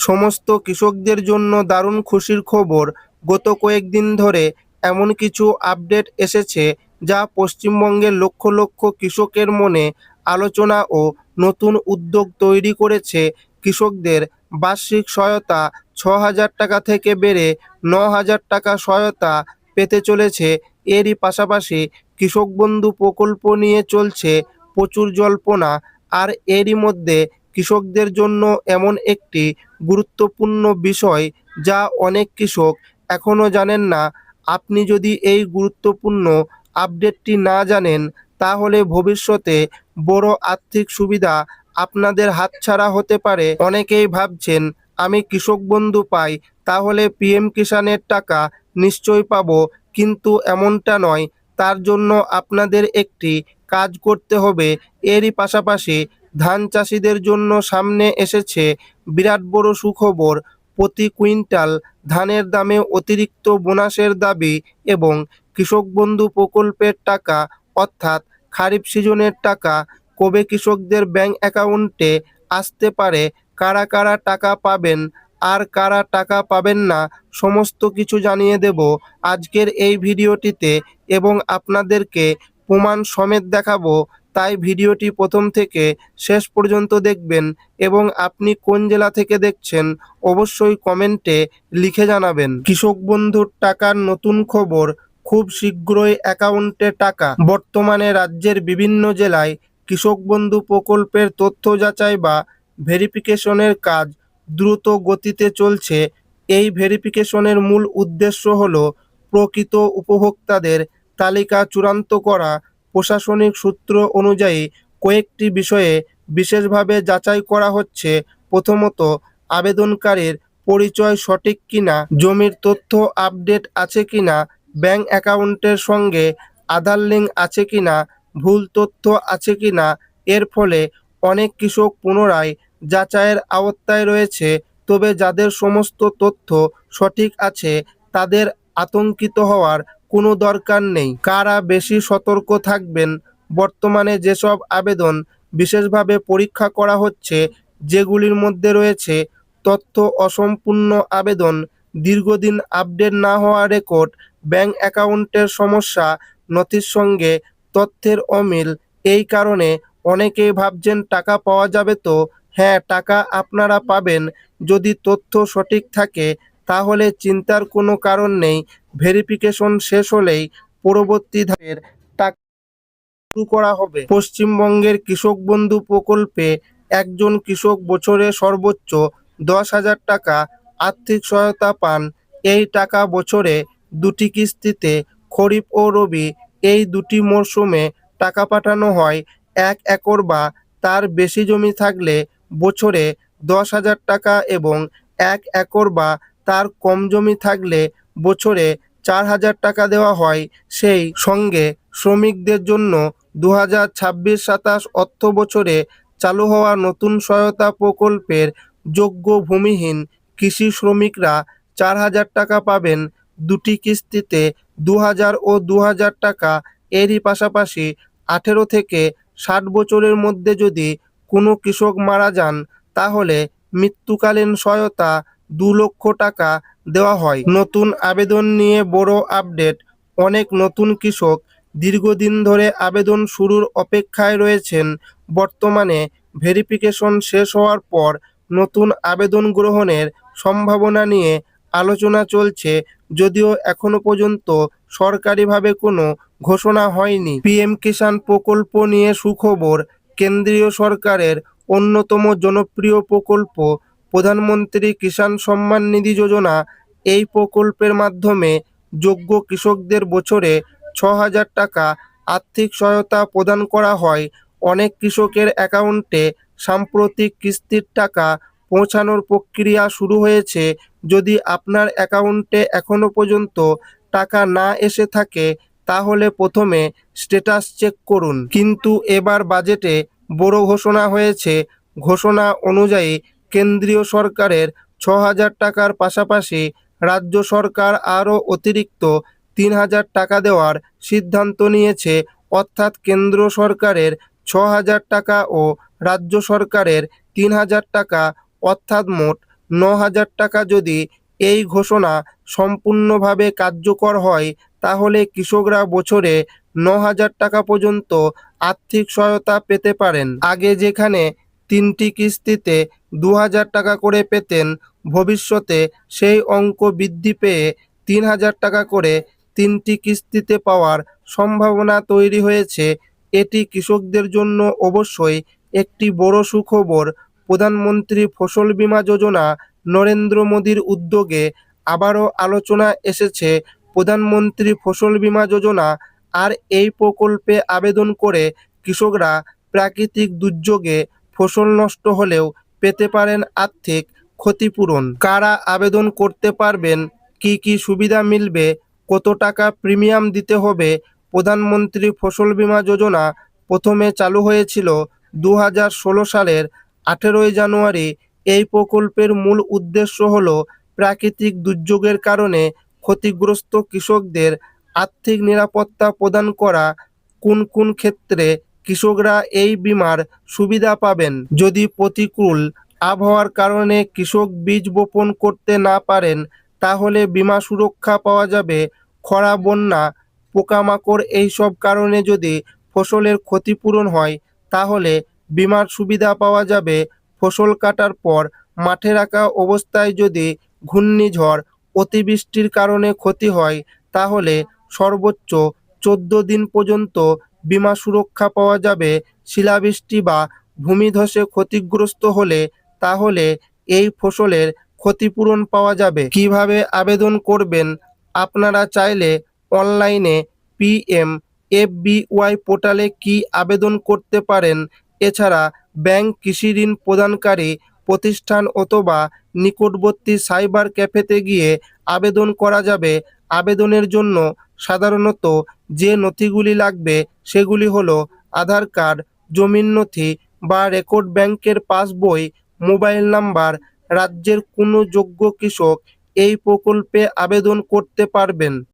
সমস্ত কৃষকদের জন্য দারুণ খুশির খবর। গত কয়েকদিন ধরে এমন কিছু আপডেট এসেছে যা পশ্চিমবঙ্গের লক্ষ লক্ষ কৃষকের মনে আলোচনা ও নতুন উদ্যোগ তৈরি করেছে। কৃষকদের বার্ষিক সহায়তা 6,000 টাকা থেকে বেড়ে 9,000 টাকা সহায়তা পেতে চলেছে। এরই পাশাপাশি কৃষক বন্ধু প্রকল্প নিয়ে চলছে প্রচুর জল্পনা। আর এরই মধ্যে কৃষকদের জন্য এমন একটি গুরুত্বপূর্ণ বিষয় যা অনেক কৃষক এখনও জানেন না। আপনি যদি এই গুরুত্বপূর্ণ আপডেটটি না জানেন, তাহলে ভবিষ্যতে বড় আর্থিক সুবিধা আপনাদের হাতছাড়া হতে পারে। অনেকেই ভাবছেন, আমি কৃষক বন্ধু পাই, তাহলে পিএম কিষাণের টাকা নিশ্চয়ই পাবো। কিন্তু এমনটা নয়। তার জন্য আপনাদের একটি কাজ করতে হবে। এরই পাশাপাশি ধান চাষিদের জন্য সামনে এসেছে বিরাট বড় সুখবর। প্রতি কুইন্টাল ধানের দামে অতিরিক্ত বোনাসের দাবি এবং কৃষক বন্ধু প্রকল্পের টাকা অর্থাৎ খারিফ সিজনের টাকা কবে কৃষকদের ব্যাংক অ্যাকাউন্টে আসতে পারে, কারা কারা টাকা পাবেন আর কারা টাকা পাবেন না, সমস্ত কিছু জানিয়ে দেব আজকের এই ভিডিওটিতে এবং আপনাদেরকে প্রমাণ সমেত দেখাবো। তাই ভিডিওটি প্রথম থেকে শেষ পর্যন্ত দেখবেন এবং আপনি কোন জেলা থেকে দেখছেন অবশ্যই কমেন্টে লিখে জানাবেন। কৃষক বন্ধুর টাকার নতুন খবর, খুব শীঘ্রই অ্যাকাউন্টে টাকা। বর্তমানে রাজ্যের বিভিন্ন জেলায় কৃষক বন্ধু প্রকল্পের তথ্য যাচাই বা ভেরিফিকেশনের কাজ দ্রুত গতিতে চলছে। এই ভেরিফিকেশনের মূল উদ্দেশ্য হল প্রকৃত উপভোক্তাদের তালিকা চূড়ান্ত করা। প্রশাসনিক সূত্র অনুযায়ী কয়েকটি বিষয়ে বিশেষভাবে যাচাই করা হচ্ছে। প্রথমত, আবেদনকারীর পরিচয় সঠিক কিনা, জমির তথ্য আপডেট আছে কিনা, ব্যাংক অ্যাকাউন্টের সঙ্গে আধার লিঙ্ক আছে কিনা, ভুল তথ্য আছে কিনা। এর ফলে অনেক কৃষক পুনরায় যাচাইয়ের আওতায় রয়েছে। তবে যাদের সমস্ত তথ্য সঠিক আছে তাদের আতঙ্কিত হওয়ার কোনো দরকার নেই। কারা বেশি সতর্ক থাকবেন? বর্তমানে যেসব আবেদন বিশেষভাবে পরীক্ষা করা হচ্ছে, যেগুলির মধ্যে রয়েছে তথ্য অসম্পূর্ণ আবেদন, দীর্ঘদিন আপডেট না হওয়া রেকর্ড, ব্যাংক অ্যাকাউন্টের সমস্যা, নথির সঙ্গে তথ্যের অমিল। এই কারণে অনেকেই ভাবছেন টাকা পাওয়া যাবে তো। হ্যাঁ, টাকা আপনারা পাবেন যদি তথ্য সঠিক থাকে, তাহলে চিন্তার কোনো কারণ নেই। ভেরিফিকেশন শেষ হলেই পরবর্তী ধাপের টাকা শুরু করা হবে। পশ্চিমবঙ্গের কৃষক বন্ধু প্রকল্পে একজন কৃষক বছরে সর্বোচ্চ 10,000 টাকা আর্থিক সহায়তা পান। এই টাকা বছরে দুটি কিস্তিতে খরিফ ও রবি এই দুটি মরশুমে টাকা পাঠানো হয়। 1 একর বা তার বেশি জমি থাকলে বছরে 10,000 টাকা এবং 1 একর বা তার কম জমি থাকলে বছরে 4,000 টাকা দেওয়া হয়। সেই সঙ্গে শ্রমিকদের জন্য 2026-27 অর্থ বছরে চালু হওয়া নতুন সহায়তা প্রকল্পের যোগ্য ভূমিহীন কৃষি শ্রমিকরা 4,000 টাকা পাবেন দুটি কিস্তিতে, 2,000 ও 2,000 টাকা। এরই পাশাপাশি 18 থেকে 60 বছরের মধ্যে যদি কোনো কৃষক মারা যান, তাহলে মৃত্যুকালীন সহায়তা 2 লক্ষ টাকা দেওয়া হয়। নতুন আবেদন নিয়ে বড় আপডেট। অনেক নতুন কৃষক দীর্ঘদিন ধরে আবেদন শুরুর অপেক্ষায় রয়েছেন। বর্তমানে ভেরিফিকেশন শেষ হওয়ার পর নতুন আবেদন গ্রহণের সম্ভাবনা নিয়ে আলোচনা চলছে, যদিও এখনো পর্যন্ত সরকারিভাবে কোনো ঘোষণা হয়নি। পিএম কিষাণ প্রকল্প নিয়ে সুখবর। কেন্দ্রীয় সরকারের অন্যতম জনপ্রিয় প্রকল্প প্রধানমন্ত্রী কিষাণ সম্মান নিধি যোজনা। এই প্রকল্পের মাধ্যমে যোগ্য কৃষকদের বছরে 6,000 টাকা আর্থিক সহায়তা প্রদান করা হয়। অনেক কৃষকের অ্যাকাউন্টে সাম্প্রতিক কিস্তির টাকা পৌঁছানোর প্রক্রিয়া শুরু হয়েছে। যদি আপনার অ্যাকাউন্টে এখনো পর্যন্ত টাকা না এসে থাকে, তাহলে প্রথমে স্ট্যাটাস চেক করুন। কিন্তু এবার বাজেটে বড় ঘোষণা হয়েছে। ঘোষণা অনুযায়ী কেন্দ্রীয় সরকারের 6,000 টাকার পাশাপাশি রাজ্য সরকার আরও অতিরিক্ত 3,000 টাকা দেওয়ার সিদ্ধান্ত নিয়েছে। অর্থাৎ কেন্দ্র সরকারের 6,000 টাকা ও রাজ্য সরকারের 3,000 টাকা, অর্থাৎ মোট ৯,০০০ টাকা। যদি এই ঘোষণা সম্পূর্ণভাবে কার্যকর হয় তাহলে কৃষকরা বছরে ৯,০০০ টাকা পর্যন্ত আর্থিক সহায়তা পেতে পারেন। আগে যেখানে ৩টি কিস্তিতে ২,০০০ টাকা করে পেতেন, ভবিষ্যতে সেই অঙ্ক বৃদ্ধি পেয়ে ৩,০০০ টাকা করে ৩টি কিস্তিতে পাওয়ার সম্ভাবনা তৈরি হয়েছে। এটি কৃষকদের জন্য অবশ্যই একটি বড় সুখবর। প্রধানমন্ত্রী ফসল বীমা যোজনা নরেন্দ্র মোদীর উদ্যোগে আবারও আলোচনা এসেছে প্রধানমন্ত্রী ফসল বীমা যোজনা। আর এই প্রকল্পে আবেদন করে কৃষকরা প্রাকৃতিক দুর্যোগে ফসল নষ্ট হলেও পেতে পারেন আর্থিক ক্ষতিপূরণ। কারা আবেদন করতে পারবেন, কি কি সুবিধা মিলবে, কত টাকা প্রিমিয়াম দিতে হবে? প্রধানমন্ত্রী ফসল বীমা যোজনা প্রথমে চালু হয়েছিল 2016 সালের 18 জানুয়ারি। এই প্রকল্পের মূল উদ্দেশ্য হল প্রাকৃতিক দুর্যোগের কারণে ক্ষতিগ্রস্ত কৃষকদের আর্থিক নিরাপত্তা প্রদান করা। কোন কোন ক্ষেত্রে কৃষকরা এই বীমার সুবিধা পাবেন? যদি প্রতিকূল আবহাওয়ার কারণে কৃষক বীজ বপন করতে না পারেন তাহলে বীমা সুরক্ষা পাওয়া যাবে। খরা, বন্যা, পোকামাকড় এইসব কারণে যদি ফসলের ক্ষতিপূরণ হয় তাহলে বীমার সুবিধা পাওয়া যাবে। ফসল কাটার পর মাঠে রাখা অবস্থায় যদি ঘূর্ণিঝড়, অতিবৃষ্টির কারণে ক্ষতি হয় তাহলে সর্বোচ্চ 14 দিন পর্যন্ত বীমা সুরক্ষা পাওয়া যাবে। শিলাবৃষ্টি বা ভূমিধসে ক্ষতিগ্রস্ত হলে তাহলে এই ফসলের ক্ষতিপূরণ পাওয়া যাবে। কিভাবে আবেদন করবেন? আপনারা চাইলে অনলাইনে PMFBY পোর্টালে কি আবেদন করতে পারেন। এছাড়া ব্যাংক, কৃষি ঋণ প্রদানকারী প্রতিষ্ঠান অথবা নিকটবর্তী সাইবার ক্যাফেতে গিয়ে আবেদন করা যাবে। আবেদনের জন্য সাধারণত যে নথিগুলি লাগবে সেগুলি হলো আধার কার্ড, জমির নথি বা রেকর্ড ব্যাংকের পাসবই, মোবাইল নাম্বার। রাজ্যের কোনো যোগ্য কৃষক এই প্রকল্পে আবেদন করতে পারবেন।